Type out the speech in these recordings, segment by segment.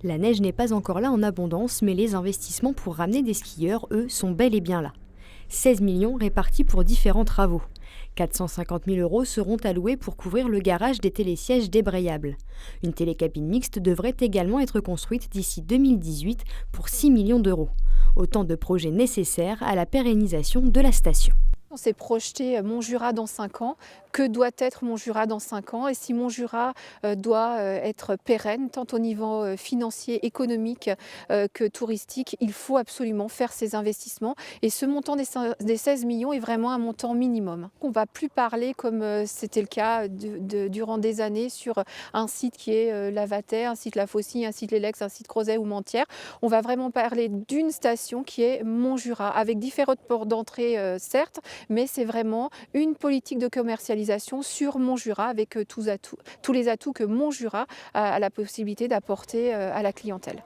La neige n'est pas encore là en abondance, mais les investissements pour ramener des skieurs, eux, sont bel et bien là. 16 millions répartis pour différents travaux. 450 000 € seront alloués pour couvrir le garage des télésièges débrayables. Une télécabine mixte devrait également être construite d'ici 2018 pour 6 millions d'euros. Autant de projets nécessaires à la pérennisation de la station. On s'est projeté Montjura dans 5 ans. Que doit être Montjura dans 5 ans? Et si Montjura doit être pérenne, tant au niveau financier, économique que touristique, il faut absolument faire ces investissements. Et ce montant des 16 millions est vraiment un montant minimum. On ne va plus parler comme c'était le cas durant des années sur un site qui est Lavater, un site La Faucille, un site Lélex, un site Crozet ou Mentières. On va vraiment parler d'une station qui est Montjura, avec différents ports d'entrée certes, mais c'est vraiment une politique de commercialisation sur Montjura avec tous les atouts que Montjura a la possibilité d'apporter à la clientèle.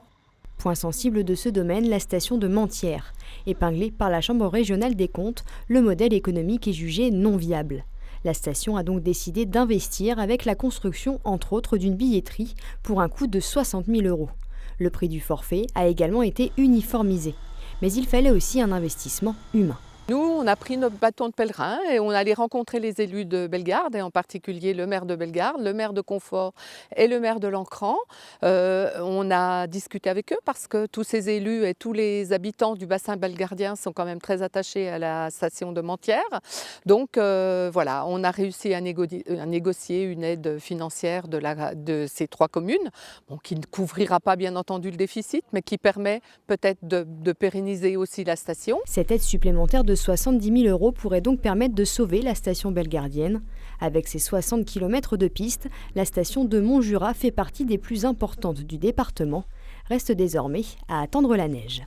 Point sensible de ce domaine, la station de Mentières. Épinglée par la Chambre régionale des comptes, le modèle économique est jugé non viable. La station a donc décidé d'investir avec la construction, entre autres, d'une billetterie pour un coût de 60 000 €. Le prix du forfait a également été uniformisé. Mais il fallait aussi un investissement humain. Nous, on a pris notre bâton de pèlerin et on allait rencontrer les élus de Bellegarde, et en particulier le maire de Bellegarde, le maire de Confort et le maire de l'Ancran. On a discuté avec eux parce que tous ces élus et tous les habitants du bassin bellegardien sont quand même très attachés à la station de Mentières. Donc voilà, on a réussi à négocier une aide financière de ces 3 communes, qui ne couvrira pas bien entendu le déficit, mais qui permet peut-être de pérenniser aussi la station. Cette aide supplémentaire de 70 000 € pourrait donc permettre de sauver la station bellegardienne. Avec ses 60 km de piste, la station de Montjura fait partie des plus importantes du département. Reste désormais à attendre la neige.